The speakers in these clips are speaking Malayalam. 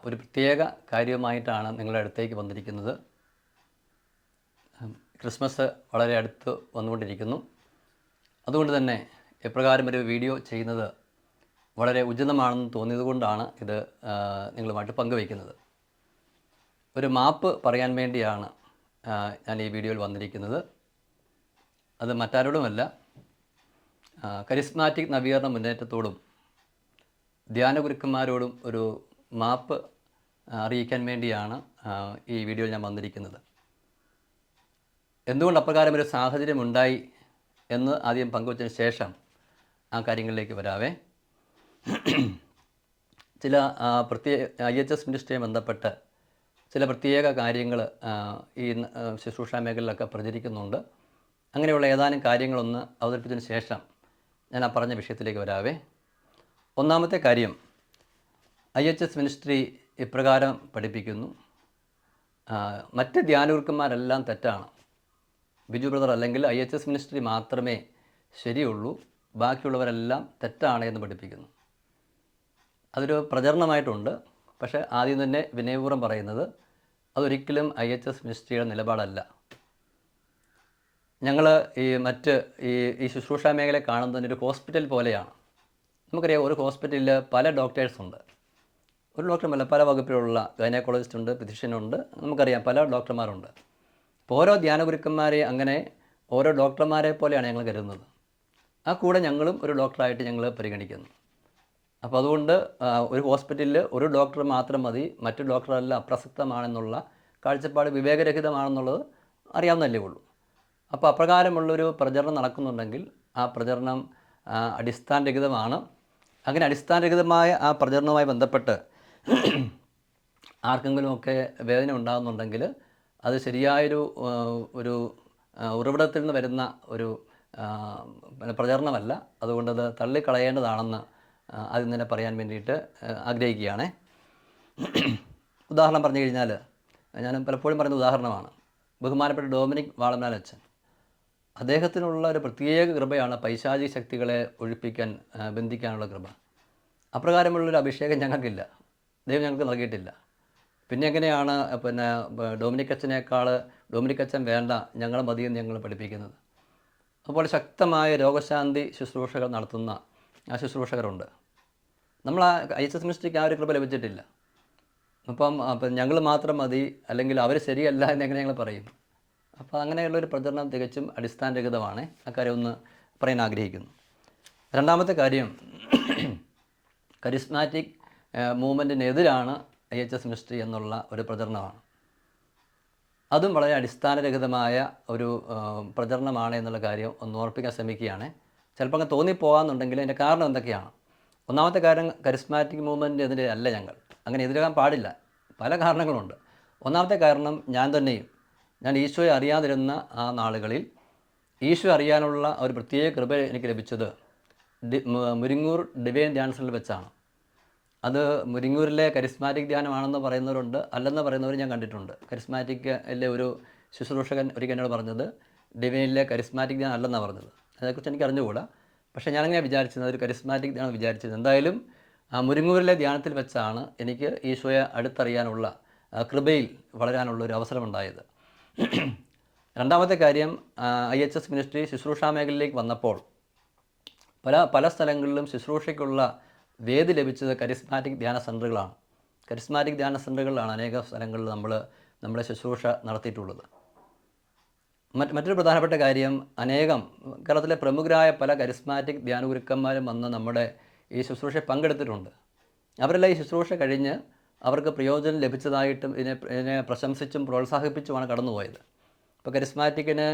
ഒരു പ്രത്യേക കാര്യവുമായിട്ടാണ് നിങ്ങളുടെ അടുത്തേക്ക് വന്നിരിക്കുന്നത്. ക്രിസ്മസ് വളരെ അടുത്ത് വന്നുകൊണ്ടിരിക്കുന്നു. അതുകൊണ്ട് തന്നെ എപ്രകാരം ഒരു വീഡിയോ ചെയ്യുന്നത് വളരെ ഉചിതമാണെന്ന് തോന്നിയതുകൊണ്ടാണ് ഇത് നിങ്ങളുമായിട്ട് പങ്കുവയ്ക്കുന്നത്. ഒരു മാപ്പ് പറയാൻ വേണ്ടിയാണ് ഞാൻ ഈ വീഡിയോയിൽ വന്നിരിക്കുന്നത്. അത് മറ്റാരോടുമല്ല, കരിസ്മാറ്റിക് നവീകരണ മുന്നേറ്റത്തോടും ധ്യാനഗുരുക്കന്മാരോടും ഒരു മാപ്പ് അറിയിക്കാൻ വേണ്ടിയാണ് ഈ വീഡിയോയിൽ ഞാൻ വന്നിരിക്കുന്നത്. എന്തുകൊണ്ട് അപ്രകാരം ഒരു സാഹചര്യം ഉണ്ടായി എന്ന് ആദ്യം പങ്കുവച്ചതിന് ശേഷം ആ കാര്യങ്ങളിലേക്ക് വരാവേ. ചില പ്രത്യേക IHS മിനിസ്ട്രിയുമായി ബന്ധപ്പെട്ട് ചില പ്രത്യേക കാര്യങ്ങൾ ഈ ശുശ്രൂഷ മേഖലയിലൊക്കെ പ്രചരിക്കുന്നുണ്ട്. അങ്ങനെയുള്ള ഏതാനും കാര്യങ്ങളൊന്ന് അവതരിപ്പിച്ചതിന് ശേഷം ഞാൻ ആ പറഞ്ഞ വിഷയത്തിലേക്ക് വരാവേ. ഒന്നാമത്തെ കാര്യം, IHS മിനിസ്ട്രി ഇപ്രകാരം പഠിപ്പിക്കുന്നു: മറ്റ് ധ്യാനഗുരുക്കന്മാരെല്ലാം തെറ്റാണ്, ബിജു ബ്രദർ അല്ലെങ്കിൽ IHS മിനിസ്ട്രി മാത്രമേ ശരിയുള്ളൂ, ബാക്കിയുള്ളവരെല്ലാം തെറ്റാണ് എന്ന് പഠിപ്പിക്കുന്നു. അതൊരു പ്രചരണമായിട്ടുണ്ട്. പക്ഷേ ആദ്യം തന്നെ വിനയപൂർവ്വം പറയുന്നത് അതൊരിക്കലും IHS മിനിസ്ട്രിയുടെ നിലപാടല്ല. ഞങ്ങൾ ഈ ശുശ്രൂഷ മേഖല കാണുന്നതിന് ഒരു ഹോസ്പിറ്റൽ പോലെയാണ്. നമുക്കറിയാം, ഒരു ഹോസ്പിറ്റലിൽ പല ഡോക്ടേഴ്സുണ്ട്. ഒരു ഡോക്ടറുമല്ല, പല വകുപ്പിലുള്ള ഗൈനക്കോളജിസ്റ്റ് ഉണ്ട്, ഫിസിഷ്യനുണ്ട്, നമുക്കറിയാം പല ഡോക്ടർമാരുണ്ട്. അപ്പോൾ ഓരോ ധ്യാനഗുരുക്കന്മാരെ അങ്ങനെ ഓരോ ഡോക്ടർമാരെ പോലെയാണ് ഞങ്ങൾ കരുതുന്നത്. ആ കൂടെ ഞങ്ങളും ഒരു ഡോക്ടറായിട്ട് ഞങ്ങൾ പരിഗണിക്കുന്നു. അപ്പോൾ അതുകൊണ്ട് ഒരു ഹോസ്പിറ്റലിൽ ഒരു ഡോക്ടർ മാത്രം മതി, മറ്റു ഡോക്ടറെല്ലാം അപ്രസക്തമാണെന്നുള്ള കാഴ്ചപ്പാട് വിവേകരഹിതമാണെന്നുള്ളത് അറിയാവുന്നതല്ലേ ഉള്ളൂ. അപ്പോൾ അപ്രകാരമുള്ളൊരു പ്രചരണം നടക്കുന്നുണ്ടെങ്കിൽ ആ പ്രചരണം അടിസ്ഥാനരഹിതമാണ്. അങ്ങനെ അടിസ്ഥാനരഹിതമായ ആ പ്രചരണവുമായി ബന്ധപ്പെട്ട് ആർക്കെങ്കിലുമൊക്കെ വേദന ഉണ്ടാകുന്നുണ്ടെങ്കിൽ അത് ശരിയായൊരു ഉറവിടത്തിൽ നിന്ന് വരുന്ന ഒരു പ്രചരണമല്ല. അതുകൊണ്ടത് തള്ളിക്കളയേണ്ടതാണെന്ന് ആദ്യം തന്നെ പറയാൻ വേണ്ടിയിട്ട് ആഗ്രഹിക്കുകയാണ്. ഉദാഹരണം പറഞ്ഞു കഴിഞ്ഞാൽ, ഞാൻ പലപ്പോഴും പറയുന്ന ഉദാഹരണമാണ് ബഹുമാനപ്പെട്ട ഡൊമിനിക് വാളമനാൽ അച്ഛൻ. അദ്ദേഹത്തിനുള്ള ഒരു പ്രത്യേക കൃപയാണ് പൈശാചിക ശക്തികളെ ഒഴിപ്പിക്കാൻ, ബന്ധിക്കാനുള്ള കൃപ. അപ്രകാരമുള്ളൊരു അഭിഷേകം ഞങ്ങൾക്കില്ല, ദൈവം ഞങ്ങൾക്ക് നൽകിയിട്ടില്ല. പിന്നെ എങ്ങനെയാണ് ഡൊമിനിക് അച്ഛൻ വേണ്ട, ഞങ്ങൾ മതിയെന്ന് ഞങ്ങൾ പഠിപ്പിക്കുന്നത്? അതുപോലെ ശക്തമായ രോഗശാന്തി ശുശ്രൂഷകൾ നടത്തുന്ന ശുശ്രൂഷകരുണ്ട്. നമ്മൾ IHS മിനിസ്ട്രിക്ക് ആ ഒരു കൃപ ലഭിച്ചിട്ടില്ല. അപ്പം ഞങ്ങൾ മാത്രം മതി, അല്ലെങ്കിൽ അവർ ശരിയല്ല എന്നെങ്ങനെ ഞങ്ങൾ പറയും? അപ്പോൾ അങ്ങനെയുള്ളൊരു പ്രചരണം തികച്ചും അടിസ്ഥാനരഹിതമാണ്. അക്കാര്യം ഒന്ന് പറയാൻ ആഗ്രഹിക്കുന്നു. രണ്ടാമത്തെ കാര്യം, കരിസ്മാറ്റിക് മൂവ്മെൻറ്റിനെതിരാണ് IHS മിനിസ്ട്രി എന്നുള്ള ഒരു പ്രചരണമാണ്. അതും വളരെ അടിസ്ഥാനരഹിതമായ ഒരു പ്രചരണമാണ് എന്നുള്ള കാര്യം ഒന്ന് ഓർപ്പിക്കാൻ ശ്രമിക്കുകയാണ്. ചിലപ്പോൾ അങ്ങ് തോന്നിപ്പോകാമെന്നുണ്ടെങ്കിൽ അതിൻ്റെ കാരണം എന്തൊക്കെയാണ്? ഒന്നാമത്തെ കാര്യം, കരിസ്മാറ്റിക് മൂവ്മെൻറ്റിനെതിരെ അല്ല ഞങ്ങൾ, അങ്ങനെ എതിരാകാൻ പാടില്ല. പല കാരണങ്ങളുണ്ട്. ഒന്നാമത്തെ കാരണം, ഞാൻ ഈശോയെ അറിയാതിരുന്ന ആ നാളുകളിൽ ഈശോ അറിയാനുള്ള ഒരു പ്രത്യേക കൃപ എനിക്ക് ലഭിച്ചത് മുരിങ്ങൂർ ഡിവൈൻ ധ്യാന സെൻ്ററിൽ വെച്ചാണ്. അത് മുരിങ്ങൂരിലെ കരിസ്മാറ്റിക് ധ്യാനമാണെന്ന് പറയുന്നവരുണ്ട്, അല്ലെന്ന് പറയുന്നവർ ഞാൻ കണ്ടിട്ടുണ്ട്. കരിസ്മാറ്റിക്കിലെ ഒരു ശുശ്രൂഷകൻ ഒരിക്കൽ എന്നോട് പറഞ്ഞത് ഡിവൈനിലെ കരിസ്മാറ്റിക് ധ്യാനം അല്ലെന്നാണ് പറഞ്ഞത്. അതേക്കുറിച്ച് എനിക്ക് അറിഞ്ഞുകൂടാ. പക്ഷേ ഞാനങ്ങനെ വിചാരിച്ചത് ഒരു കരിസ്മാറ്റിക് ധ്യാനം വിചാരിച്ചത്. എന്തായാലും മുരിങ്ങൂരിലെ ധ്യാനത്തിൽ വെച്ചാണ് എനിക്ക് ഈശോയെ അടുത്തറിയാനുള്ള, കൃപയിൽ വളരാനുള്ളൊരു അവസരമുണ്ടായത്. രണ്ടാമത്തെ കാര്യം, IHS മിനിസ്ട്രി ശുശ്രൂഷാ മേഖലയിലേക്ക് വന്നപ്പോൾ പല സ്ഥലങ്ങളിലും ശുശ്രൂഷയ്ക്കുള്ള വേദി ലഭിച്ചത് കരിസ്മാറ്റിക് ധ്യാന സെൻ്ററുകളാണ്. കരിസ്മാറ്റിക് ധ്യാന സെൻ്ററുകളിലാണ് അനേക സ്ഥലങ്ങളിൽ നമ്മളെ ശുശ്രൂഷ നടത്തിയിട്ടുള്ളത്. മറ്റൊരു പ്രധാനപ്പെട്ട കാര്യം, കേരളത്തിലെ പ്രമുഖരായ പല കരിസ്മാറ്റിക് ധ്യാനഗുരുക്കന്മാരും വന്ന് നമ്മുടെ ഈ ശുശ്രൂഷയിൽ പങ്കെടുത്തിട്ടുണ്ട്. അവരെല്ലാം ഈ ശുശ്രൂഷ കഴിഞ്ഞ് അവർക്ക് പ്രയോജനം ലഭിച്ചതായിട്ടും ഇതിനെ പ്രശംസിച്ചും പ്രോത്സാഹിപ്പിച്ചുമാണ് കടന്നുപോയത്. ഇപ്പോൾ കരിസ്മാറ്റിക്കിന്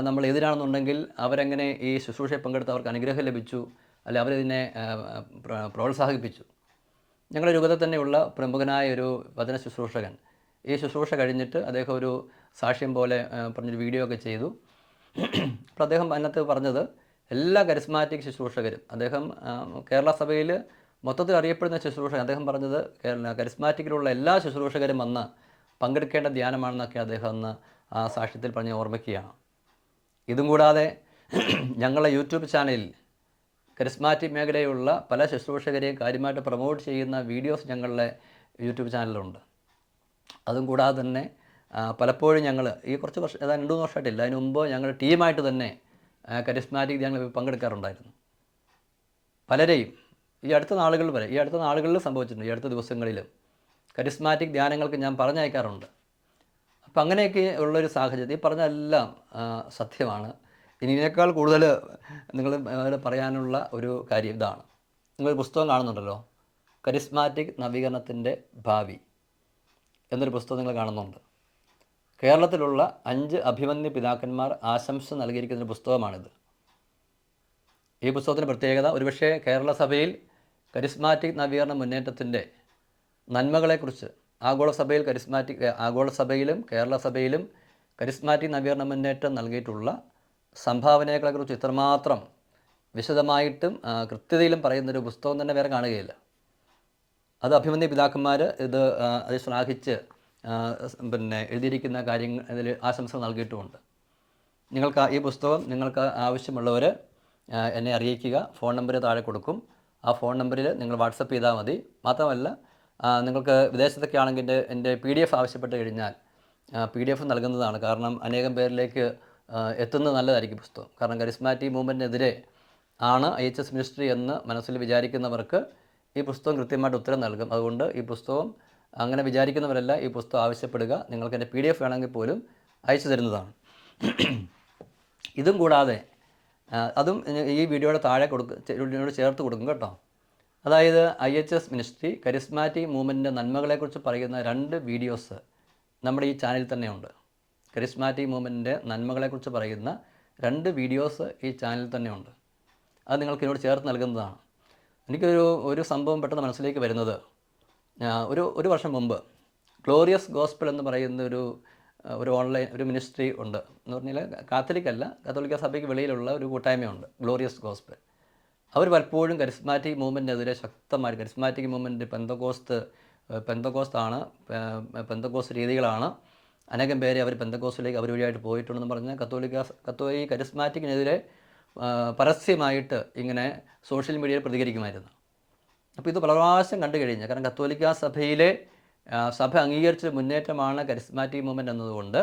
നമ്മൾ എതിരാണെന്നുണ്ടെങ്കിൽ അവരെങ്ങനെ ഈ ശുശ്രൂഷയിൽ പങ്കെടുത്ത് അവർക്ക് അനുഗ്രഹം ലഭിച്ചു, അല്ലെ അവരിതിനെ പ്രോത്സാഹിപ്പിച്ചു. ഞങ്ങളുടെ രൂപത്തിൽ തന്നെയുള്ള പ്രമുഖനായ ഒരു വചന ശുശ്രൂഷകൻ ഈ ശുശ്രൂഷ കഴിഞ്ഞിട്ട് അദ്ദേഹം ഒരു സാക്ഷ്യം പോലെ പറഞ്ഞൊരു വീഡിയോ ഒക്കെ ചെയ്തു. അപ്പോൾ അദ്ദേഹം അതിനകത്ത് പറഞ്ഞത്, എല്ലാ കരിസ്മാറ്റിക് ശുശ്രൂഷകരും, അദ്ദേഹം കേരള സഭയിൽ മൊത്തത്തിൽ അറിയപ്പെടുന്ന ശുശ്രൂഷകൻ, അദ്ദേഹം പറഞ്ഞത് കരിസ്മാറ്റിക്കിലുള്ള എല്ലാ ശുശ്രൂഷകരും വന്ന് പങ്കെടുക്കേണ്ട ധ്യാനമാണെന്നൊക്കെ അദ്ദേഹം അന്ന് ആ സാക്ഷ്യത്തിൽ പറഞ്ഞ് ഓർമ്മിക്കുകയാണ്. ഇതും കൂടാതെ ഞങ്ങളുടെ യൂട്യൂബ് ചാനലിൽ കരിസ്മാറ്റിക് മേഖലയുള്ള പല ശുശ്രൂഷകരെയും കാര്യമായിട്ട് പ്രൊമോട്ട് ചെയ്യുന്ന വീഡിയോസ് ഞങ്ങളുടെ യൂട്യൂബ് ചാനലുണ്ട്. അതും കൂടാതെ തന്നെ പലപ്പോഴും ഞങ്ങൾ ഈ കുറച്ച് വർഷം ഏതാണ്ട് 2-3 വർഷമായിട്ടില്ല, അതിന് മുമ്പ് ഞങ്ങൾ ടീമായിട്ട് തന്നെ കരിസ്മാറ്റിക് ഞങ്ങൾ പങ്കെടുക്കാറുണ്ടായിരുന്നു. പലരെയും ഈ അടുത്ത നാളുകളിൽ സംഭവിച്ചിട്ടുണ്ട്. ഈ അടുത്ത ദിവസങ്ങളിലും കരിസ്മാറ്റിക് ധ്യാനങ്ങൾക്ക് ഞാൻ പറഞ്ഞയക്കാറുണ്ട്. അപ്പം അങ്ങനെയൊക്കെ ഉള്ളൊരു സാഹചര്യം, ഈ പറഞ്ഞതെല്ലാം സത്യമാണ്. ഇനി ഇതിനേക്കാൾ കൂടുതൽ നിങ്ങൾ പറയാനുള്ള ഒരു കാര്യം ഇതാണ്. നിങ്ങളൊരു പുസ്തകം കാണുന്നുണ്ടല്ലോ, കരിസ്മാറ്റിക് നവീകരണത്തിൻ്റെ ഭാവി എന്നൊരു പുസ്തകം നിങ്ങൾ കാണുന്നുണ്ട്. കേരളത്തിലുള്ള 5 അഭിമന്യ പിതാക്കന്മാർ ആശംസ നൽകിയിരിക്കുന്നൊരു പുസ്തകമാണിത്. ഈ പുസ്തകത്തിൻ്റെ പ്രത്യേകത, ഒരുപക്ഷേ കേരള സഭയിൽ കരിസ്മാറ്റിക് നവീകരണ മുന്നേറ്റത്തിൻ്റെ നന്മകളെക്കുറിച്ച് ആഗോള സഭയിലും കേരള സഭയിലും കരിസ്മാറ്റിക് നവീകരണ മുന്നേറ്റം നൽകിയിട്ടുള്ള സംഭാവനകളെക്കുറിച്ച് ഇത്രമാത്രം വിശദമായിട്ടും കൃത്യതയിലും പറയുന്നൊരു പുസ്തകം തന്നെ വേറെ കാണുകയില്ല. അത് അഭിമന്യ പിതാക്കന്മാർ അത് ശ്ലാഘിച്ച് എഴുതിയിരിക്കുന്ന കാര്യങ്ങൾ ഇതിൽ ആശംസ നൽകിയിട്ടുമുണ്ട്. ഈ പുസ്തകം നിങ്ങൾക്ക് ആവശ്യമുള്ളവർ എന്നെ അറിയിക്കുക. ഫോൺ നമ്പർ താഴെ കൊടുക്കും. ആ ഫോൺ നമ്പറിൽ നിങ്ങൾ വാട്സപ്പ് ചെയ്താൽ മതി. മാത്രമല്ല, നിങ്ങൾക്ക് വിദേശത്തൊക്കെ ആണെങ്കിൽ എൻ്റെ PDF ആവശ്യപ്പെട്ട് കഴിഞ്ഞാൽ PDF നൽകുന്നതാണ്. കാരണം അനേകം പേരിലേക്ക് എത്തുന്നത് നല്ലതായിരിക്കും പുസ്തകം. കാരണം കരിസ്മാറ്റിക് മൂവ്മെൻറ്റിനെതിരെ ആണ് IHS മിനിസ്ട്രി എന്ന് മനസ്സിൽ വിചാരിക്കുന്നവർക്ക് ഈ പുസ്തകം കൃത്യമായിട്ട് ഉത്തരം നൽകും. അതുകൊണ്ട് ഈ പുസ്തകം അങ്ങനെ വിചാരിക്കുന്നവരല്ല ഈ പുസ്തകം ആവശ്യപ്പെടുക. നിങ്ങൾക്ക് എൻ്റെ PDF വേണമെങ്കിൽ പോലും അയച്ചു തരുന്നതാണ്. ഇതും കൂടാതെ അതും ഈ വീഡിയോയുടെ താഴെ ചേർത്ത് കൊടുക്കും കേട്ടോ. അതായത് IHS മിനിസ്ട്രി കരിസ്മാറ്റിക് മൂവ്മെൻറ്റിൻ്റെ നന്മകളെക്കുറിച്ച് പറയുന്ന 2 വീഡിയോസ് നമ്മുടെ ഈ ചാനലിൽ തന്നെയുണ്ട്. കരിസ്മാറ്റിക് മൂവ്മെൻറ്റിൻ്റെ നന്മകളെക്കുറിച്ച് പറയുന്ന 2 വീഡിയോസ് ഈ ചാനലിൽ തന്നെയുണ്ട്. അത് നിങ്ങൾക്ക് ഇതിനോട് ചേർത്ത് നൽകുന്നതാണ്. എനിക്കൊരു സംഭവം പെട്ടെന്ന് മനസ്സിലേക്ക് വരുന്നത്, ഒരു വർഷം മുമ്പ് ഗ്ലോറിയസ് ഗോസ്പൽ എന്ന് പറയുന്ന ഒരു ഓൺലൈൻ മിനിസ്ട്രി ഉണ്ട്. എന്ന് പറഞ്ഞാൽ കത്തോലിക്ക സഭയ്ക്ക് വെളിയിലുള്ള ഒരു കൂട്ടായ്മയുണ്ട്, ഗ്ലോറിയസ് ഗോസ്പൽ. അവർ പലപ്പോഴും കരിസ്മാറ്റിക് മൂവ്മെൻറ്റിനെതിരെ ശക്തമായി, കരിസ്മാറ്റിക് മൂവ്മെൻറ്റ് പെന്തക്കോസ്റ്റ് രീതികളാണ്, അനേകം പേരെ അവർ പെന്തക്കോസ്റ്റിലേക്ക് അവർ വഴിയായിട്ട് പോയിട്ടുണ്ടെന്ന് പറഞ്ഞ് ഈ കരിസ്മാറ്റിക്കിനെതിരെ പരസ്യമായിട്ട് ഇങ്ങനെ സോഷ്യൽ മീഡിയയിൽ പ്രതികരിക്കുമായിരുന്നു. അപ്പോൾ ഇത് പല പ്രാവശ്യം കണ്ടു കഴിഞ്ഞ്, കാരണം കത്തോലിക്ക സഭ അംഗീകരിച്ച മുന്നേറ്റമാണ് കരിസ്മാറ്റിക് മൂവ്മെൻറ്റ് എന്നതുകൊണ്ട്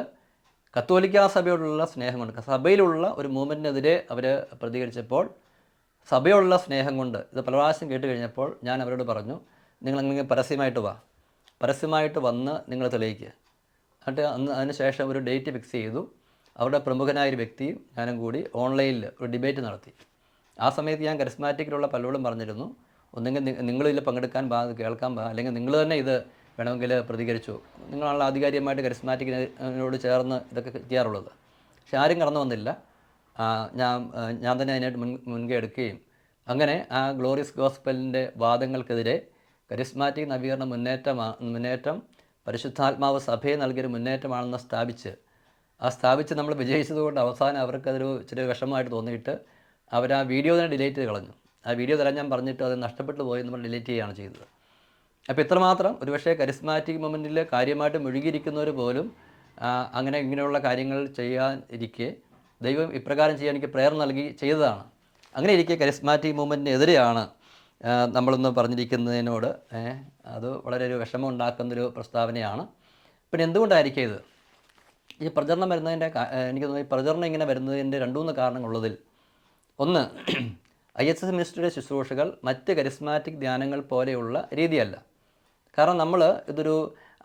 കത്തോലിക്ക സഭയോടുള്ള സ്നേഹം കൊണ്ട്, സഭയിലുള്ള ഒരു മൂവ്മെൻറ്റിനെതിരെ അവർ പ്രതികരിച്ചപ്പോൾ സഭയോടുള്ള സ്നേഹം കൊണ്ട് ഇത് പല പ്രാവശ്യം കേട്ട് കഴിഞ്ഞപ്പോൾ ഞാൻ അവരോട് പറഞ്ഞു, നിങ്ങളങ്ങനെ പരസ്യമായിട്ട് വന്ന് നിങ്ങൾ തെളിയിക്കുക. എന്നിട്ട് അതിനുശേഷം ഒരു ഡേറ്റ് ഫിക്സ് ചെയ്തു. അവരുടെ പ്രമുഖനായൊരു വ്യക്തിയും ഞാനും കൂടി ഓൺലൈനിൽ ഒരു ഡിബേറ്റ് നടത്തി. ആ സമയത്ത് ഞാൻ കരിസ്മാറ്റിക്കിലുള്ള പലരോടും പറഞ്ഞിരുന്നു, ഒന്നെങ്കിൽ നിങ്ങളിതിൽ പങ്കെടുക്കാൻ കേൾക്കാൻ അല്ലെങ്കിൽ നിങ്ങൾ തന്നെ ഇത് വേണമെങ്കിൽ പ്രതികരിച്ചു. നിങ്ങളാണല്ലോ ആധികാരികമായിട്ട് കരിസ്മാറ്റിക്കിനോട് ചേർന്ന് ഇതൊക്കെ ചെയ്യാറുള്ളത്. പക്ഷെ ആരും കടന്നു വന്നില്ല. ഞാൻ തന്നെ അതിനായിട്ട് മുൻകൈ എടുക്കുകയും അങ്ങനെ ആ ഗ്ലോറിയസ് ഗോസ്പലിൻ്റെ വാദങ്ങൾക്കെതിരെ കരിസ്മാറ്റിക് നവീകരണ മുന്നേറ്റം പരിശുദ്ധാത്മാവ് സഭയെ നൽകിയൊരു മുന്നേറ്റമാണെന്ന് സ്ഥാപിച്ച് നമ്മൾ വിജയിച്ചതുകൊണ്ട് അവസാനം അവർക്കതൊരു ഇച്ചിരി വിഷമമായിട്ട് തോന്നിയിട്ട് അവർ ആ വീഡിയോ തന്നെ ഡിലീറ്റ് ചെയ്ത് കളഞ്ഞു. ആ വീഡിയോ തരാൻ ഞാൻ പറഞ്ഞിട്ട് അത് നഷ്ടപ്പെട്ടു പോയി നമ്മൾ ഡിലീറ്റ് ചെയ്യുകയാണ് ചെയ്തത്. അപ്പോൾ ഇത്രമാത്രം ഒരുപക്ഷേ കരിസ്മാറ്റിക് മൊമെൻറ്റിൽ കാര്യമായിട്ട് മുഴുകിയിരിക്കുന്നവർ പോലും ഇങ്ങനെയുള്ള കാര്യങ്ങൾ ചെയ്യാനിരിക്കെ ദൈവം ഇപ്രകാരം ചെയ്യാൻ എനിക്ക് പ്രേരണ നൽകി ചെയ്തതാണ്. അങ്ങനെ ഇരിക്കെ കരിസ്മാറ്റിക് മൂവ്മെൻറ്റിനെതിരെയാണ് നമ്മളൊന്ന് പറഞ്ഞിരിക്കുന്നതിനോട് അത് വളരെ ഒരു വിഷമം ഉണ്ടാക്കുന്നൊരു പ്രസ്താവനയാണ്. പിന്നെ എന്തുകൊണ്ടായിരിക്കും ഇത് ഈ പ്രചരണം വരുന്നതിൻ്റെ എനിക്ക് തോന്നുന്നു, ഈ പ്രചരണം ഇങ്ങനെ വരുന്നതിൻ്റെ 2-3 കാരണങ്ങളുള്ളതിൽ ഒന്ന്, IHS മിനിസ്ട്രിയുടെ ശുശ്രൂഷകൾ മറ്റ് കരിസ്മാറ്റിക് ധ്യാനങ്ങൾ പോലെയുള്ള രീതിയല്ല. കാരണം നമ്മൾ ഇതൊരു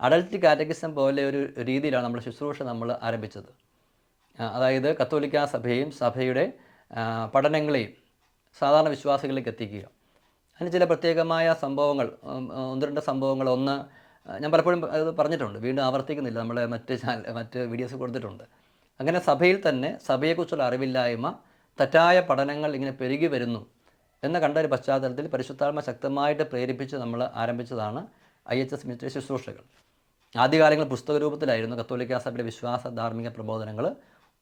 അഡൽട്ട് കാറ്റഗിസം പോലെ ഒരു രീതിയിലാണ് നമ്മൾ ശുശ്രൂഷ ആരംഭിച്ചത്. അതായത് കത്തോലിക്ക സഭയെയും സഭയുടെ പഠനങ്ങളെയും സാധാരണ വിശ്വാസികളിലേക്ക് എത്തിക്കുക. അതിന് ചില പ്രത്യേകമായ സംഭവങ്ങൾ, 1-2 സംഭവങ്ങൾ. ഒന്ന്, ഞാൻ പലപ്പോഴും അത് പറഞ്ഞിട്ടുണ്ട്, വീണ്ടും ആവർത്തിക്കുന്നില്ല, നമ്മളെ മറ്റ് വീഡിയോസ് കൊടുത്തിട്ടുണ്ട്. അങ്ങനെ സഭയിൽ തന്നെ സഭയെക്കുറിച്ചുള്ള അറിവില്ലായ്മ, തെറ്റായ പഠനങ്ങൾ ഇങ്ങനെ പെരുകി വരുന്നു എന്ന് കണ്ട ഒരു പശ്ചാത്തലത്തിൽ പരിശുദ്ധാത്മ ശക്തമായിട്ട് പ്രേരിപ്പിച്ച് നമ്മൾ ആരംഭിച്ചതാണ് IHS മിനിസ്ട്രി ശുശ്രൂഷകൾ. ആദ്യകാലങ്ങളിൽ പുസ്തക രൂപത്തിലായിരുന്നു കത്തോലിക്ക സഭയുടെ വിശ്വാസ ധാർമ്മിക പ്രബോധനങ്ങൾ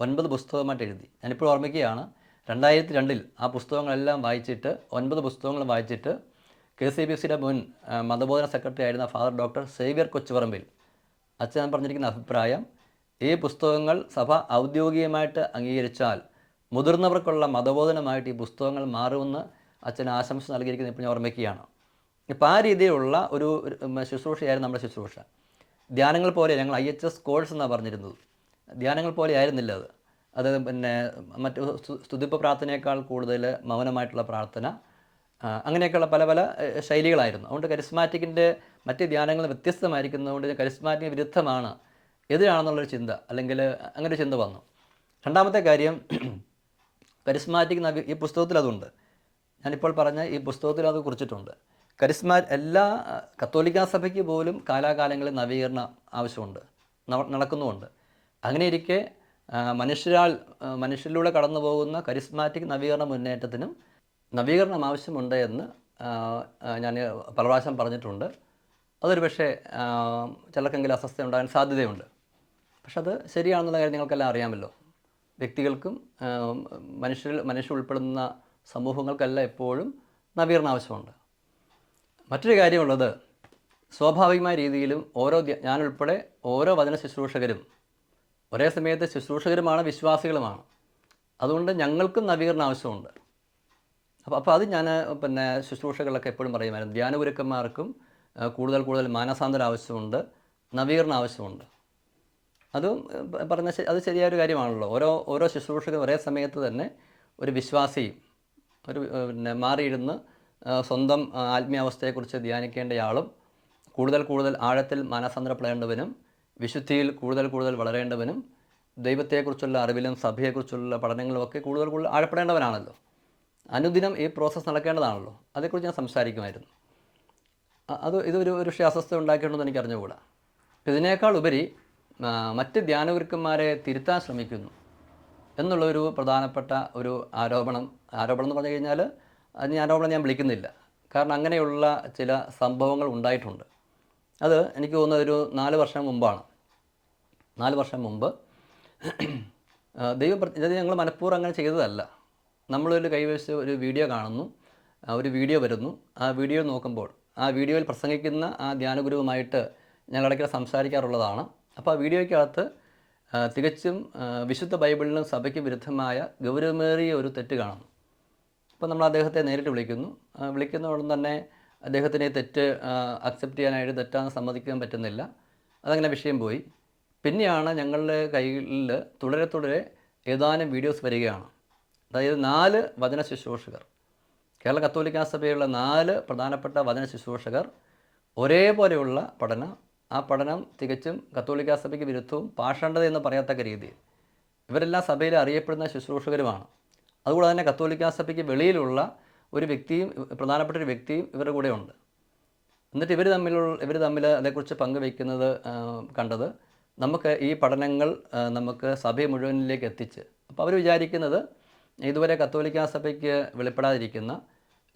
9 പുസ്തകമായിട്ട് എഴുതി. ഞാനിപ്പോൾ ഓർമ്മിക്കുകയാണ്, 2002 ആ പുസ്തകങ്ങളെല്ലാം വായിച്ചിട്ട് 9 പുസ്തകങ്ങൾ വായിച്ചിട്ട് KCBCയുടെ മുൻ മതബോധന സെക്രട്ടറി ആയിരുന്ന ഫാദർ ഡോക്ടർ സേവ്യർ കൊച്ചുപറമ്പിൽ അച്ഛൻ പറഞ്ഞിരിക്കുന്ന അഭിപ്രായം, ഈ പുസ്തകങ്ങൾ സഭ ഔദ്യോഗികമായിട്ട് അംഗീകരിച്ചാൽ മുതിർന്നവർക്കുള്ള മതബോധനമായിട്ട് ഈ പുസ്തകങ്ങൾ മാറുമെന്ന് അച്ഛൻ ആശംസ നൽകിയിരിക്കുന്നത് ഇപ്പോൾ ഞാൻ ഓർമ്മിക്കുകയാണ്. ഇപ്പോൾ ആ രീതിയിലുള്ള ഒരു ശുശ്രൂഷയായിരുന്നു നമ്മുടെ ശുശ്രൂഷ. ധ്യാനങ്ങൾ പോലെ ഞങ്ങൾ IHS കോഴ്സ് എന്നാണ് പറഞ്ഞിരുന്നത്. ധ്യാനങ്ങൾ പോലെ ആയിരുന്നില്ല അത്. അത് പിന്നെ മറ്റ് സ്തുതിപ്പ് പ്രാർത്ഥനയേക്കാൾ കൂടുതൽ മൗനമായിട്ടുള്ള പ്രാർത്ഥന, അങ്ങനെയൊക്കെയുള്ള പല പല ശൈലികളായിരുന്നു. അതുകൊണ്ട് കരിസ്മാറ്റിക്കിൻ്റെ മറ്റ് ധ്യാനങ്ങൾ വ്യത്യസ്തമായിരിക്കുന്നതുകൊണ്ട് കരിസ്മാറ്റിക് വിരുദ്ധമാണ്, എതിരാണെന്നുള്ളൊരു ചിന്ത, അല്ലെങ്കിൽ അങ്ങനെ ഒരു ചിന്ത വന്നു. രണ്ടാമത്തെ കാര്യം, കരിസ്മാറ്റിക് ഈ പുസ്തകത്തിൽ അതുണ്ട്. ഞാനിപ്പോൾ പറഞ്ഞ ഈ പുസ്തകത്തിൽ അത് കുറിച്ചിട്ടുണ്ട്. എല്ലാ കത്തോലിക്കാ സഭയ്ക്ക് പോലും കാലാകാലങ്ങളിൽ നവീകരണം ആവശ്യമുണ്ട്, നടക്കുന്നുമുണ്ട്. അങ്ങനെ ഇരിക്കെ മനുഷ്യരിലൂടെ കടന്നു പോകുന്ന കരിസ്മാറ്റിക് നവീകരണ മുന്നേറ്റത്തിനും നവീകരണം ആവശ്യമുണ്ട് എന്ന് ഞാൻ പല പ്രാവശ്യം പറഞ്ഞിട്ടുണ്ട്. അതൊരു പക്ഷേ ചിലർക്കെങ്കിലും അസ്വസ്ഥ ഉണ്ടാകാൻ സാധ്യതയുണ്ട്. പക്ഷെ അത് ശരിയാണെന്നുള്ള കാര്യം നിങ്ങൾക്കെല്ലാം അറിയാമല്ലോ. വ്യക്തികൾക്കും മനുഷ്യ ഉൾപ്പെടുന്ന സമൂഹങ്ങൾക്കെല്ലാം എപ്പോഴും നവീകരണം ആവശ്യമുണ്ട്. മറ്റൊരു കാര്യമുള്ളത്, സ്വാഭാവികമായ രീതിയിലും ഞാനുൾപ്പെടെ ഓരോ വചന ശുശ്രൂഷകരും ഒരേ സമയത്ത് ശുശ്രൂഷകരുമാണ്, വിശ്വാസികളുമാണ്. അതുകൊണ്ട് ഞങ്ങൾക്കും നവീകരണം ആവശ്യമുണ്ട്. അപ്പോൾ അത് ഞാൻ പിന്നെ ശുശ്രൂഷകളൊക്കെ എപ്പോഴും പറയുമായിരുന്നു. ധ്യാനഗുരുക്കന്മാർക്കും കൂടുതൽ മാനസാന്തരം ആവശ്യമുണ്ട്, നവീകരണം ആവശ്യമുണ്ട്. അതും അത് ശരിയായൊരു കാര്യമാണല്ലോ. ഓരോ ശുശ്രൂഷകരും ഒരേ സമയത്ത് തന്നെ ഒരു വിശ്വാസിയും ഒരു മാറിയിരുന്ന് സ്വന്തം ആത്മീയാവസ്ഥയെക്കുറിച്ച് ധ്യാനിക്കേണ്ടയാളും കൂടുതൽ ആഴത്തിൽ മാനസാന്തരപ്പെടേണ്ടവനും വിശുദ്ധിയിൽ കൂടുതൽ വളരേണ്ടവനും ദൈവത്തെക്കുറിച്ചുള്ള അറിവിലും സഭയെക്കുറിച്ചുള്ള പഠനങ്ങളുമൊക്കെ കൂടുതൽ ആഴപ്പെടേണ്ടവനാണല്ലോ. അനുദിനം ഈ പ്രോസസ്സ് നടക്കേണ്ടതാണല്ലോ. അതേക്കുറിച്ച് ഞാൻ സംസാരിക്കുമായിരുന്നു. ഇതൊരു അസ്വസ്ഥത ഉണ്ടാക്കിയിട്ടുണ്ടെന്ന് എനിക്ക് അറിഞ്ഞുകൂടാ. ഇതിനേക്കാൾ ഉപരി മറ്റ് ധ്യാനഗുരുക്കന്മാരെ തിരുത്താൻ ശ്രമിക്കുന്നു എന്നുള്ളൊരു പ്രധാനപ്പെട്ട ഒരു ആരോപണം എന്ന് പറഞ്ഞു കഴിഞ്ഞാൽ ആരോപണം ഞാൻ വിളിക്കുന്നില്ല. കാരണം അങ്ങനെയുള്ള ചില സംഭവങ്ങൾ ഉണ്ടായിട്ടുണ്ട്. അത് എനിക്ക് തോന്നുന്നത് ഒരു 4 വർഷം മുമ്പാണ്. 4 വർഷം മുമ്പ് ഇത് ഞങ്ങൾ മനഃപൂർവ്വം അങ്ങനെ ചെയ്തതല്ല. നമ്മളൊരു കൈവശം ഒരു വീഡിയോ കാണുന്നു, ഒരു വീഡിയോ വരുന്നു. ആ വീഡിയോ നോക്കുമ്പോൾ ആ വീഡിയോയിൽ പ്രസംഗിക്കുന്ന ആ ധ്യാനഗുരുവുമായിട്ട് ഞങ്ങൾ ഇടയ്ക്ക് സംസാരിക്കാറുള്ളതാണ്. അപ്പോൾ ആ വീഡിയോയ്ക്കകത്ത് തികച്ചും വിശുദ്ധ ബൈബിളിലും സഭയ്ക്ക് വിരുദ്ധമായ ഗൗരവമേറിയ ഒരു തെറ്റ് കാണുന്നു. അപ്പോൾ നമ്മൾ അദ്ദേഹത്തെ നേരിട്ട് വിളിക്കുന്ന ഉടൻ തന്നെ അദ്ദേഹത്തിന് ഈ തെറ്റ് അക്സെപ്റ്റ് ചെയ്യാനായിട്ട് തെറ്റാന്ന് സമ്മതിക്കാൻ പറ്റുന്നില്ല. അതങ്ങനെ വിഷയം പോയി. പിന്നെയാണ് ഞങ്ങളുടെ കയ്യിൽ തുടരെ ഏതാനും വീഡിയോസ് വരികയാണ്. അതായത് 4 വചന ശുശ്രൂഷകർ, കേരള കത്തോലിക്കാ സഭയിലുള്ള 4 പ്രധാനപ്പെട്ട വചന ശുശ്രൂഷകർ ഒരേപോലെയുള്ള പഠനം, ആ പഠനം തികച്ചും കത്തോലിക്കാ സഭയ്ക്ക് വിരുദ്ധവും പാഷണ്ഡതയെന്ന് പറയത്തക്ക രീതിയിൽ. ഇവരെല്ലാം സഭയിൽ അറിയപ്പെടുന്ന ശുശ്രൂഷകരുമാണ്. അതുകൂടെ തന്നെ കത്തോലിക്കാ സഭയ്ക്ക് വെളിയിലുള്ള ഒരു വ്യക്തിയും, പ്രധാനപ്പെട്ട ഒരു വ്യക്തിയും ഇവരുടെ കൂടെ ഉണ്ട്. എന്നിട്ട് ഇവർ തമ്മിൽ അതേക്കുറിച്ച് പങ്കുവയ്ക്കുന്നത് കണ്ടത്, നമുക്ക് ഈ പഠനങ്ങൾ നമുക്ക് സഭ മുഴുവനിലേക്ക് എത്തിച്ച്, അപ്പോൾ അവർ വിചാരിക്കുന്നത് ഇതുവരെ കത്തോലിക്കാ സഭയ്ക്ക് വെളിപ്പെടാതിരിക്കുന്ന,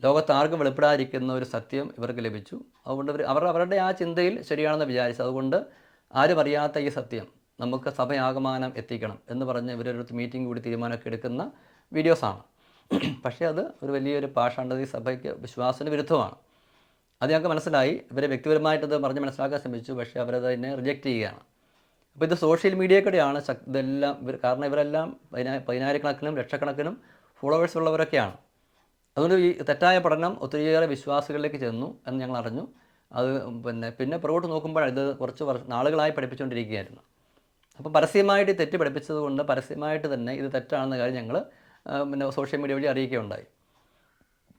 ലോകത്താർക്കും വെളിപ്പെടാതിരിക്കുന്ന ഒരു സത്യം ഇവർക്ക് ലഭിച്ചു. അതുകൊണ്ട് അവരുടെ ആ ചിന്തയിൽ ശരിയാണെന്ന് വിചാരിച്ചു. അതുകൊണ്ട് ആരും അറിയാത്ത ഈ സത്യം നമുക്ക് സഭയാകമാനം എത്തിക്കണം എന്ന് പറഞ്ഞ് ഇവരൊരു മീറ്റിംഗ് കൂടി തീരുമാനമൊക്കെ എടുക്കുന്ന വീഡിയോസാണ്. പക്ഷേ അത് ഒരു വലിയൊരു പാഷാണ്ഡത, സഭയ്ക്ക് വിശ്വാസത്തിന് വിരുദ്ധമാണ്. അത് ഞങ്ങൾക്ക് മനസ്സിലായി. ഇവരെ വ്യക്തിപരമായിട്ടത് പറഞ്ഞ് മനസ്സിലാക്കാൻ ശ്രമിച്ചു. പക്ഷേ അവരത് തന്നെ റിജക്റ്റ് ചെയ്യുകയാണ്. അപ്പോൾ ഇത് സോഷ്യൽ മീഡിയയിലൂടെയാണ് ഇതെല്ലാം. കാരണം ഇവരെല്ലാം പതിനായിരക്കണക്കിനും ലക്ഷക്കണക്കിനും ഫോളോവേഴ്സ് ഉള്ളവരൊക്കെയാണ്. അതുകൊണ്ട് ഈ തെറ്റായ പഠനം ഒത്തിരിയേറെ വിശ്വാസികളിലേക്ക് ചെന്നു എന്ന് ഞങ്ങൾ അറിഞ്ഞു. അത് പിന്നെ പുറകോട്ട് നോക്കുമ്പോൾ ഇത് കുറച്ച് നാളുകളായി പഠിപ്പിച്ചുകൊണ്ടിരിക്കുകയായിരുന്നു. അപ്പോൾ പരസ്യമായിട്ട് ഈ തെറ്റ് പഠിപ്പിച്ചത് കൊണ്ട് പരസ്യമായിട്ട് തന്നെ ഇത് തെറ്റാണെന്ന കാര്യം ഞങ്ങൾ സോഷ്യൽ മീഡിയ വഴി അറിയിക്കുകയുണ്ടായി.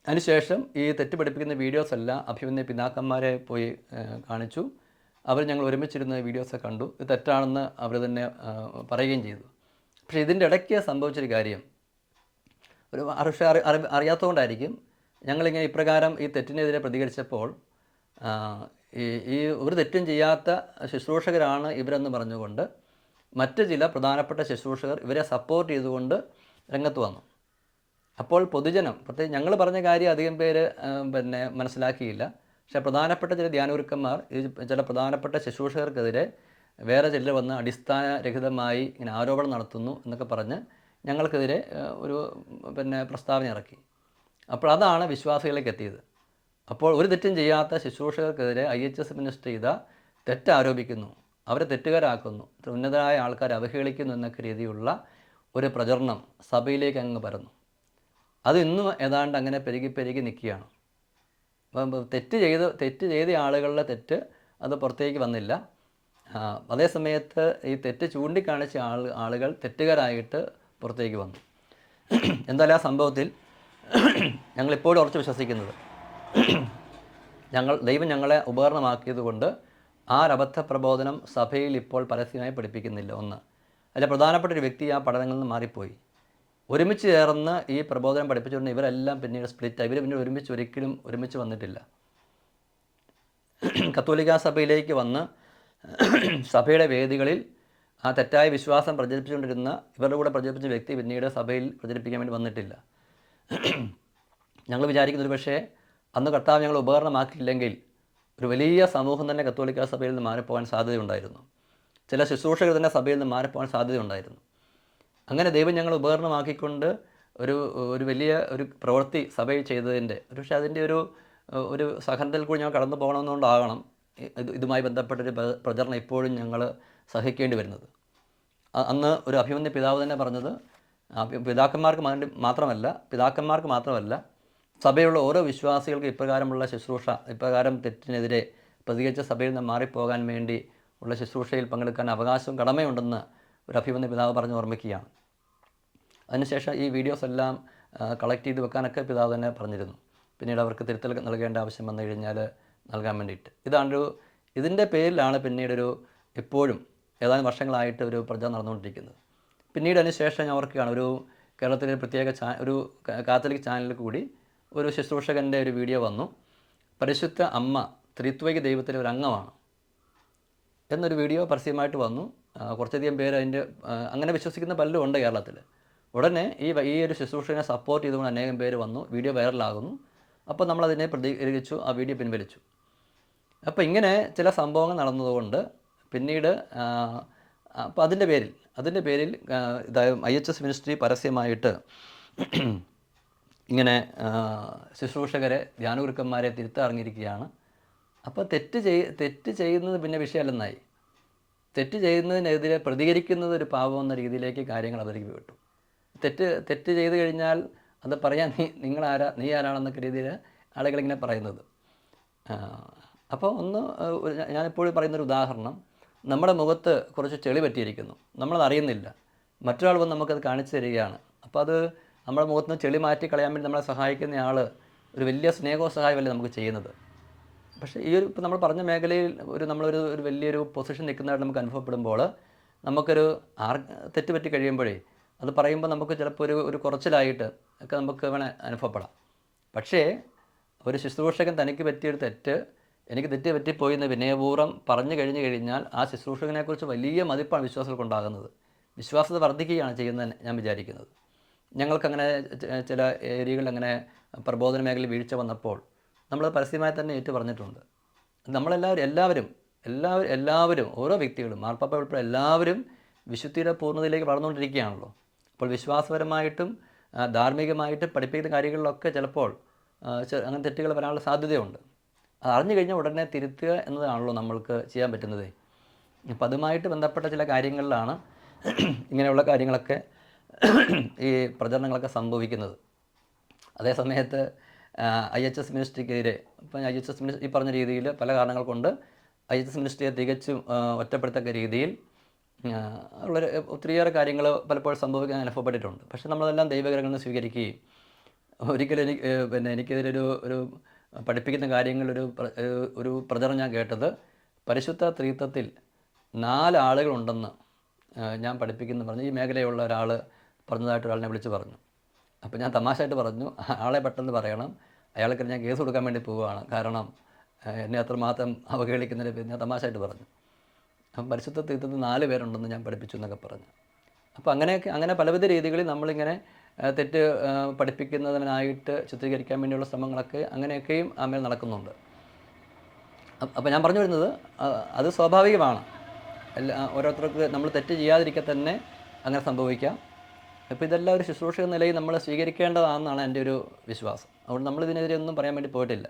അതിനുശേഷം ഈ തെറ്റ് പഠിപ്പിക്കുന്ന വീഡിയോസ് എല്ലാം അഭിമന്യ പിതാക്കന്മാരെ പോയി കാണിച്ചു. അവർ ഞങ്ങൾ ഒരുമിച്ചിരുന്ന വീഡിയോസൊക്കെ കണ്ടു. ഇത് തെറ്റാണെന്ന് അവർ തന്നെ പറയുകയും ചെയ്തു. പക്ഷേ ഇതിൻ്റെ ഇടയ്ക്ക് സംഭവിച്ചൊരു കാര്യം, ഒരു അറിയാത്തതുകൊണ്ടായിരിക്കും, ഞങ്ങളിങ്ങനെ ഇപ്രകാരം ഈ തെറ്റിനെതിരെ പ്രതികരിച്ചപ്പോൾ ഈ ഒരു തെറ്റും ചെയ്യാത്ത ശുശ്രൂഷകരാണ് ഇവരെന്ന് പറഞ്ഞുകൊണ്ട് മറ്റ് ചില പ്രധാനപ്പെട്ട ശുശ്രൂഷകർ ഇവരെ സപ്പോർട്ട് ചെയ്തുകൊണ്ട് രംഗത്ത് വന്നു. അപ്പോൾ പൊതുജനം, പ്രത്യേകിച്ച് ഞങ്ങൾ പറഞ്ഞ കാര്യം അധികം പേര് മനസ്സിലാക്കിയില്ല. പക്ഷേ പ്രധാനപ്പെട്ട ചില ധ്യാനഗുരുക്കന്മാർ ചില പ്രധാനപ്പെട്ട ശുശ്രൂഷകർക്കെതിരെ വേറെ ചിലർ വന്ന് അടിസ്ഥാനരഹിതമായി ഇങ്ങനെ ആരോപണം നടത്തുന്നു എന്നൊക്കെ പറഞ്ഞ് ഞങ്ങൾക്കെതിരെ ഒരു പ്രസ്താവന ഇറക്കി. അപ്പോൾ അതാണ് വിശ്വാസികളിലേക്ക് എത്തിയത്. അപ്പോൾ ഒരു തെറ്റും ചെയ്യാത്ത ശുശ്രൂഷകർക്കെതിരെ IHS മിനിസ്റ്റർ ചെയ്ത തെറ്റാരോപിക്കുന്നു, അവരെ തെറ്റുകാരാക്കുന്നു, ഉന്നതരായ ആൾക്കാരെ അവഹേളിക്കുന്നു എന്നൊക്കെ രീതിയിലുള്ള ഒരു പ്രചരണം സഭയിലേക്ക് അങ്ങ് പരന്നു. അത് ഇന്നും ഏതാണ്ട് അങ്ങനെ പെരുകി നിൽക്കുകയാണ്. തെറ്റ് ചെയ്ത ആളുകളുടെ തെറ്റ് അത് പുറത്തേക്ക് വന്നില്ല. അതേ സമയത്ത് ഈ തെറ്റ് ചൂണ്ടിക്കാണിച്ച ആളുകൾ തെറ്റുകാരായിട്ട് പുറത്തേക്ക് വന്നു. എന്തായാലും ആ സംഭവത്തിൽ ഞങ്ങളിപ്പോഴും ഉറച്ച് വിശ്വസിക്കുന്നത്, ദൈവം ഞങ്ങളെ ഉപകരണമാക്കിയത് കൊണ്ട് ആ ഒരബദ്ധ പ്രബോധനം സഭയിൽ ഇപ്പോൾ പരസ്യമായി പഠിപ്പിക്കുന്നില്ല. ഒന്ന്, അതിലെ പ്രധാനപ്പെട്ട ഒരു വ്യക്തി ആ പഠനങ്ങളിൽ നിന്ന് മാറിപ്പോയി. ഒരുമിച്ച് ചേർന്ന് ഈ പ്രബോധനം പഠിപ്പിച്ചുകൊണ്ട് ഇവരെല്ലാം പിന്നീട് സ്പ്ലിറ്റായി. ഇവർ പിന്നെ ഒരുമിച്ച് വന്നിട്ടില്ല. കത്തോലിക്കാ സഭയിലേക്ക് വന്ന് സഭയുടെ വേദികളിൽ ആ തെറ്റായ വിശ്വാസം പ്രചരിപ്പിച്ചുകൊണ്ടിരുന്ന ഇവരുടെ കൂടെ പ്രചരിപ്പിച്ച വ്യക്തി പിന്നീട് സഭയിൽ പ്രചരിപ്പിക്കാൻ വേണ്ടി വന്നിട്ടില്ല. ഞങ്ങൾ വിചാരിക്കുന്നത് ഒരു പക്ഷേ അന്ന് കർത്താവ് ഞങ്ങൾ ഉപകരണമാക്കിയില്ലെങ്കിൽ ഒരു വലിയ സമൂഹം തന്നെ കത്തോലിക്കാ സഭയിൽ നിന്ന് മാറിപ്പോകാൻ സാധ്യതയുണ്ടായിരുന്നു. ചില ശുശ്രൂഷകർ തന്നെ സഭയിൽ നിന്ന് മാറിപ്പോകാൻ സാധ്യതയുണ്ടായിരുന്നു. അങ്ങനെ ദൈവം ഞങ്ങൾ ഉപകരണമാക്കിക്കൊണ്ട് ഒരു വലിയ ഒരു പ്രവൃത്തി സഭയിൽ ചെയ്തതിൻ്റെ പക്ഷേ അതിൻ്റെ ഒരു സഹനത്തിൽ കൂടി ഞങ്ങൾ കടന്നു പോകണമെന്നുകൊണ്ടാകണം ഇതുമായി ബന്ധപ്പെട്ടൊരു പ്രചരണം ഇപ്പോഴും ഞങ്ങൾ സഹിക്കേണ്ടി വരുന്നത്. അന്ന് ഒരു അഭിമന്യ പിതാവ് തന്നെ പറഞ്ഞത്, പിതാക്കന്മാർക്ക് മാത്രമല്ല സഭയുള്ള ഓരോ വിശ്വാസികൾക്ക് ഇപ്രകാരമുള്ള ശുശ്രൂഷ, ഇപ്രകാരം തെറ്റിനെതിരെ പ്രതികരിച്ച സഭയിൽ നിന്ന് മാറിപ്പോകാൻ വേണ്ടി ഉള്ള ശുശ്രൂഷയിൽ പങ്കെടുക്കാൻ അവകാശവും കടമയുണ്ടെന്ന് ഒരു അഭിമന്യ പിതാവ് പറഞ്ഞ് ഓർമ്മിക്കുകയാണ്. അതിനുശേഷം ഈ വീഡിയോസ് എല്ലാം കളക്ട് ചെയ്ത് വെക്കാനൊക്കെ പിതാവ് തന്നെ പറഞ്ഞിരുന്നു. പിന്നീട് അവർക്ക് തിരുത്തൽ നൽകേണ്ട ആവശ്യം വന്നു കഴിഞ്ഞാൽ നൽകാൻ വേണ്ടിയിട്ട്. ഇതിൻ്റെ പേരിലാണ് പിന്നീടൊരു ഇപ്പോഴും ഏതാനും വർഷങ്ങളായിട്ട് ഒരു പ്രചാരണം നടന്നുകൊണ്ടിരിക്കുന്നത്. പിന്നീട് അതിനുശേഷം ഞാൻ ഓർക്കുകയാണ്, ഒരു കേരളത്തിലെ പ്രത്യേക ഒരു കാത്തലിക് ചാനലിൽ കൂടി ഒരു ശുശ്രൂഷകൻ്റെ ഒരു വീഡിയോ വന്നു. പരിശുദ്ധ അമ്മ ത്രിത്വൈക ദൈവത്തിലെ ഒരു അംഗമാണ് എന്നൊരു വീഡിയോ പരസ്യമായിട്ട് വന്നു. കുറച്ചധികം പേര് അങ്ങനെ വിശ്വസിക്കുന്ന പലരും ഉണ്ട് കേരളത്തിൽ. ഉടനെ ഈ ഒരു ശുശ്രൂഷകനെ സപ്പോർട്ട് ചെയ്തുകൊണ്ട് അനേകം പേര് വന്നു. വീഡിയോ വൈറലാകുന്നു. അപ്പോൾ നമ്മളതിനെ പ്രതികരിച്ചു, ആ വീഡിയോ പിൻവലിച്ചു. അപ്പോൾ ഇങ്ങനെ ചില സംഭവങ്ങൾ നടന്നതുകൊണ്ട് പിന്നീട് അപ്പോൾ അതിൻ്റെ പേരിൽ IHS മിനിസ്ട്രി പരസ്യമായിട്ട് ഇങ്ങനെ ശുശ്രൂഷകരെ, ധ്യാനഗുരുക്കന്മാരെ തിരുത്തറിഞ്ഞിരിക്കുകയാണ്. അപ്പോൾ തെറ്റ് ചെയ്യുന്നത് പിന്നെ വിഷയമല്ലെന്നായി. തെറ്റ് ചെയ്യുന്നതിനെതിരെ പ്രതികരിക്കുന്നത് ഒരു പാവം എന്ന രീതിയിലേക്ക് കാര്യങ്ങൾ അവതരിക്കപ്പെട്ടു. തെറ്റ് ചെയ്ത് കഴിഞ്ഞാൽ അത് പറയാൻ നീ ആരാണെന്നൊക്കെ രീതിയിൽ ആളുകളിങ്ങനെ പറയുന്നത്. അപ്പോൾ ഞാനിപ്പോഴും പറയുന്നൊരു ഉദാഹരണം, നമ്മുടെ മുഖത്ത് കുറച്ച് ചെളി പറ്റിയിരിക്കുന്നു, നമ്മളത് അറിയുന്നില്ല, മറ്റൊരാൾ വന്ന് നമുക്കത് കാണിച്ചു തരികയാണ്. അപ്പോൾ അത് നമ്മുടെ മുഖത്ത് നിന്ന് ചെളി മാറ്റി കളയാൻ വേണ്ടി നമ്മളെ സഹായിക്കുന്ന ആൾ ഒരു വലിയ സ്നേഹവും സഹായമല്ലേ നമുക്ക് ചെയ്യുന്നത്. പക്ഷേ ഇപ്പോൾ നമ്മൾ പറഞ്ഞ മേഖലയിൽ നമ്മളൊരു വലിയൊരു പൊസിഷൻ നിൽക്കുന്നതായിട്ട് നമുക്ക് അനുഭവപ്പെടുമ്പോൾ നമുക്കൊരു തെറ്റ് പറ്റി കഴിയുമ്പോഴേ അത് പറയുമ്പോൾ നമുക്ക് ചിലപ്പോൾ ഒരു കുറച്ചിലായിട്ട് ഒക്കെ നമുക്ക് വേണേൽ അനുഭവപ്പെടാം. പക്ഷേ ഒരു ശുശ്രൂഷകൻ തനിക്ക് പറ്റിയൊരു തെറ്റ്, എനിക്ക് തെറ്റ് പറ്റിപ്പോയി എന്ന് വിനയപൂർവ്വം പറഞ്ഞു കഴിഞ്ഞാൽ ആ ശുശ്രൂഷകനെക്കുറിച്ച് വലിയ മതിപ്പാണ് വിശ്വാസികൾക്കുണ്ടാകുന്നത്. വിശ്വാസത വർദ്ധിക്കുകയാണ് ചെയ്യുന്നതെന്ന് ഞാൻ വിചാരിക്കുന്നത്. ഞങ്ങൾക്കങ്ങനെ ചില ഏരിയകളിൽ അങ്ങനെ പ്രബോധന മേഖലയിൽ വീഴ്ച വന്നപ്പോൾ നമ്മൾ പരസ്യമായി തന്നെ ഏറ്റു പറഞ്ഞിട്ടുണ്ട്. എല്ലാവരും ഓരോ വ്യക്തികളും, മാർപ്പാപ്പ ഉൾപ്പെടെ എല്ലാവരും വിശുദ്ധിയുടെ പൂർണ്ണതയിലേക്ക് വളർന്നുകൊണ്ടിരിക്കുകയാണല്ലോ. അപ്പോൾ വിശ്വാസപരമായിട്ടും ധാർമ്മികമായിട്ടും പഠിപ്പിക്കുന്ന കാര്യങ്ങളിലൊക്കെ ചിലപ്പോൾ അങ്ങനെ തെറ്റുകൾ വരാനുള്ള സാധ്യതയുണ്ട്. അത് അറിഞ്ഞു കഴിഞ്ഞാൽ ഉടനെ തിരുത്തുക എന്നതാണല്ലോ നമ്മൾക്ക് ചെയ്യാൻ പറ്റുന്നത്. അപ്പോൾ അതുമായിട്ട് ബന്ധപ്പെട്ട ചില കാര്യങ്ങളിലാണ് ഇങ്ങനെയുള്ള കാര്യങ്ങളൊക്കെ ഈ പ്രചരണങ്ങളൊക്കെ സംഭവിക്കുന്നത്. അതേസമയത്ത് IHS മിനിസ്ട്രിക്കെതിരെ ഇപ്പം IHS മിനിസ്ട്രി ഈ പറഞ്ഞ രീതിയിൽ പല കാരണങ്ങൾ കൊണ്ട് IHS മിനിസ്ട്രിയെ തികച്ചും ഒറ്റപ്പെടുത്തക്ക രീതിയിൽ ഒത്തിരിയേറെ കാര്യങ്ങൾ പലപ്പോഴും സംഭവിക്കാൻ അനുഭവപ്പെട്ടിട്ടുണ്ട്. പക്ഷേ നമ്മളതെല്ലാം ദൈവകരങ്ങളിൽ നിന്ന് സ്വീകരിക്കുകയും ഒരിക്കലും എനിക്കെതിരെ ഒരു പഠിപ്പിക്കുന്ന കാര്യങ്ങളിൽ ഒരു പ്രചരണം ഞാൻ കേട്ടത്, പരിശുദ്ധ ത്രിത്വത്തിൽ 4 ആളുകളുണ്ടെന്ന് ഞാൻ പഠിപ്പിക്കുന്നു പറഞ്ഞ് ഈ മേഖലയുള്ള ഒരാൾ പറഞ്ഞതായിട്ട് ഒരാളിനെ വിളിച്ച് പറഞ്ഞു. അപ്പോൾ ഞാൻ തമാശയായിട്ട് പറഞ്ഞു, ആളെ പെട്ടെന്ന് പറയണം, അയാൾക്ക് ഞാൻ കേസ് കൊടുക്കാൻ വേണ്ടി പോവുകയാണ്, കാരണം എന്നെ അത്രമാത്രം അവഹേളിക്കുന്നതിന് ഞാൻ തമാശയായിട്ട് പറഞ്ഞു. അപ്പം പരിശുദ്ധ ത്രിത്വത്തിൽ 4 പേരുണ്ടെന്ന് ഞാൻ പഠിപ്പിച്ചു എന്നൊക്കെ പറഞ്ഞു. അപ്പോൾ അങ്ങനെ പലവിധ രീതികളിൽ നമ്മളിങ്ങനെ തെറ്റ് പഠിപ്പിക്കുന്നതിനായിട്ട് ചിത്രീകരിക്കാൻ വേണ്ടിയുള്ള ശ്രമങ്ങളൊക്കെ അങ്ങനെയൊക്കെയും ആമേൽ നടക്കുന്നുണ്ട്. അപ്പോൾ ഞാൻ പറഞ്ഞു വരുന്നത്, അത് സ്വാഭാവികമാണ്. ഓരോരുത്തർക്ക് നമ്മൾ തെറ്റ് ചെയ്യാതിരിക്കെ തന്നെ അങ്ങനെ സംഭവിക്കാം. അപ്പോൾ ഇതെല്ലാം ഒരു ശുശ്രൂഷ എന്ന നിലയിൽ നമ്മൾ സ്വീകരിക്കേണ്ടതാണെന്നാണ് എൻ്റെ ഒരു വിശ്വാസം. അതുകൊണ്ട് നമ്മളിതിനെതിരെ ഒന്നും പറയാൻ വേണ്ടി പോയിട്ടില്ല.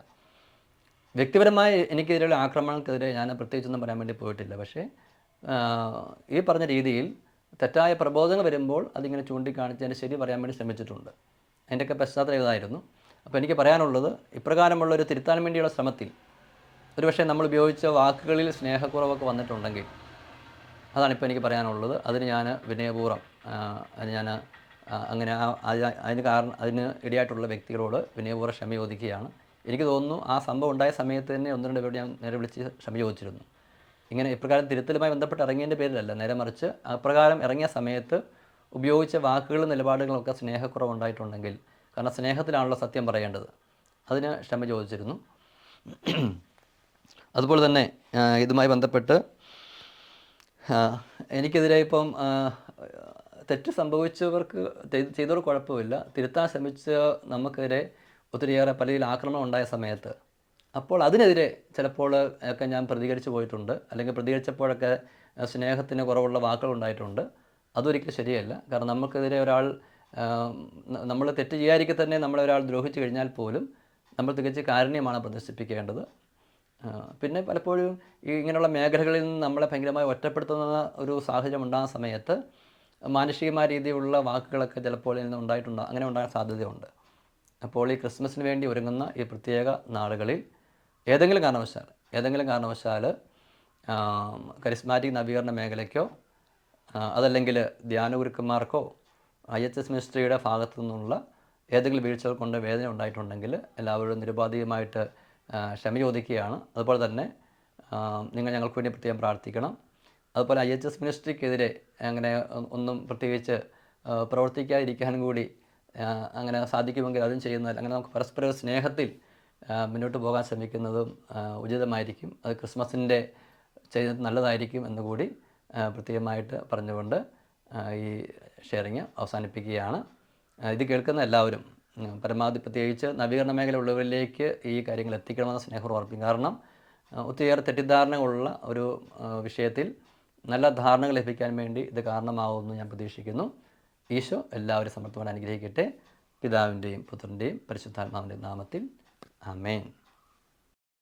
വ്യക്തിപരമായി എനിക്കെതിരെയുള്ള ആക്രമണങ്ങൾക്കെതിരെ ഞാൻ പ്രത്യേകിച്ചൊന്നും പറയാൻ വേണ്ടി പോയിട്ടില്ല. പക്ഷേ ഈ പറഞ്ഞ രീതിയിൽ തെറ്റായ പ്രബോധനങ്ങൾ വരുമ്പോൾ അതിങ്ങനെ ചൂണ്ടിക്കാണിച്ച് അതിൻ്റെ ശരി പറയാൻ വേണ്ടി ശ്രമിച്ചിട്ടുണ്ട്. അതിൻ്റെയൊക്കെ പശ്ചാത്തലം ഇതായിരുന്നു. അപ്പോൾ എനിക്ക് പറയാനുള്ളത്, ഇപ്രകാരമുള്ള ഒരു തിരുത്താൻ വേണ്ടിയുള്ള ശ്രമത്തിൽ ഒരുപക്ഷെ നമ്മൾ ഉപയോഗിച്ച വാക്കുകളിൽ സ്നേഹക്കുറവൊക്കെ വന്നിട്ടുണ്ടെങ്കിൽ, അതാണിപ്പോൾ എനിക്ക് പറയാനുള്ളത്. അതിന് ഞാൻ വിനയപൂർവ്വം അങ്ങനെ അതിന് ഇടയായിട്ടുള്ള വ്യക്തികളോട് വിനയപൂർവ്വം ക്ഷമ ചോദിക്കുകയാണ്. എനിക്ക് തോന്നുന്നു ആ സംഭവം ഉണ്ടായ സമയത്ത് തന്നെ 1-2 പേരോട് ഞാൻ നേരെ വിളിച്ച് ക്ഷമ ചോദിച്ചിരുന്നു. ഇങ്ങനെ ഇപ്രകാരം തിരുത്തലുമായി ബന്ധപ്പെട്ട് ഇറങ്ങിയതിൻ്റെ പേരിലല്ല, നേരെ മറിച്ച് അപ്രകാരം ഇറങ്ങിയ സമയത്ത് ഉപയോഗിച്ച വാക്കുകളും നിലപാടുകളൊക്കെ സ്നേഹക്കുറവുണ്ടായിട്ടുണ്ടെങ്കിൽ, കാരണം സ്നേഹത്തിലാണല്ലോ സത്യം പറയേണ്ടത്, അതിന് ക്ഷമ ചോദിച്ചിരുന്നു. അതുപോലെ തന്നെ ഇതുമായി ബന്ധപ്പെട്ട് എനിക്കെതിരെ ഇപ്പം തെറ്റ് സംഭവിച്ചവർക്ക് ചെയ്തവർക്ക് കുഴപ്പമില്ല, തിരുത്താൻ ശ്രമിച്ച നമുക്കെതിരെ ഒത്തിരിയേറെ പലരിൽ ആക്രമണം ഉണ്ടായ സമയത്ത് അപ്പോൾ അതിനെതിരെ ചിലപ്പോൾ ഒക്കെ ഞാൻ പ്രതികരിച്ച് പോയിട്ടുണ്ട്. അല്ലെങ്കിൽ പ്രതികരിച്ചപ്പോഴൊക്കെ സ്നേഹത്തിന് കുറവുള്ള വാക്കുകളുണ്ടായിട്ടുണ്ട്. അതൊരിക്കലും ശരിയല്ല. കാരണം നമുക്കെതിരെ ഒരാൾ നമ്മൾ തെറ്റ് ചെയ്യാതിരിക്കെ തന്നെ നമ്മളൊരാൾ ദ്രോഹിച്ചു കഴിഞ്ഞാൽ പോലും നമ്മൾ തികച്ച് കാരുണ്യമാണ് പ്രദർശിപ്പിക്കേണ്ടത്. പിന്നെ പലപ്പോഴും ഇങ്ങനെയുള്ള മേഖലകളിൽ നിന്ന് നമ്മളെ ഭയങ്കരമായി ഒറ്റപ്പെടുത്തുന്ന ഒരു സാഹചര്യം ഉണ്ടാകുന്ന സമയത്ത് മാനുഷികമായ രീതിയിലുള്ള വാക്കുകളൊക്കെ ചിലപ്പോൾ അങ്ങനെ ഉണ്ടാകാൻ സാധ്യതയുണ്ട്. അപ്പോൾ ഈ ക്രിസ്മസിന് വേണ്ടി ഒരുങ്ങുന്ന ഈ പ്രത്യേക നാളുകളിൽ ഏതെങ്കിലും കാരണവശാൽ കരിസ്മാറ്റിക് നവീകരണ മേഖലയ്ക്കോ അതല്ലെങ്കിൽ ധ്യാനഗുരുക്കന്മാർക്കോ IHS മിനിസ്ട്രിയുടെ ഭാഗത്തു നിന്നുള്ള ഏതെങ്കിലും വീഴ്ചകൾ കൊണ്ട് വേദന ഉണ്ടായിട്ടുണ്ടെങ്കിൽ എല്ലാവരും നിരുപാധികമായിട്ട് ക്ഷമ ചോദിക്കുകയാണ്. അതുപോലെ തന്നെ നിങ്ങൾ ഞങ്ങൾക്ക് വേണ്ടി പ്രത്യേകം പ്രാർത്ഥിക്കണം. അതുപോലെ IHS മിനിസ്ട്രിക്കെതിരെ അങ്ങനെ ഒന്നും പ്രത്യേകിച്ച് പ്രവർത്തിക്കാതിരിക്കാനും കൂടി അങ്ങനെ സാധിക്കുമെങ്കിൽ അതും ചെയ്യുന്നതല്ല. അങ്ങനെ നമുക്ക് പരസ്പര സ്നേഹത്തിൽ മുന്നോട്ട് പോകാൻ ശ്രമിക്കുന്നതും ഉചിതമായിരിക്കും. അത് ക്രിസ്മസിൻ്റെ ചെയ്യുന്നത് നല്ലതായിരിക്കും എന്നുകൂടി പ്രത്യേകമായിട്ട് പറഞ്ഞുകൊണ്ട് ഈ ഷെയറിങ് അവസാനിപ്പിക്കുകയാണ്. ഇത് കേൾക്കുന്ന എല്ലാവരും പരമാവധി പ്രത്യേകിച്ച് നവീകരണ മേഖല ഉള്ളവരിലേക്ക് ഈ കാര്യങ്ങൾ എത്തിക്കണമെന്ന് സ്നേഹം ഓർപ്പിക്കും. കാരണം ഒത്തിരിയേറെ തെറ്റിദ്ധാരണകളുള്ള ഒരു വിഷയത്തിൽ നല്ല ധാരണകൾ ലഭിക്കാൻ വേണ്ടി ഇത് കാരണമാവുമെന്ന് ഞാൻ പ്രതീക്ഷിക്കുന്നു. ഈശോ എല്ലാവരും സമർത്ഥമായി അനുഗ്രഹിക്കട്ടെ. പിതാവിൻ്റെയും പുത്രൻ്റെയും പരിശുദ്ധാത്മാവിൻ്റെയും നാമത്തിൽ ആമേൻ.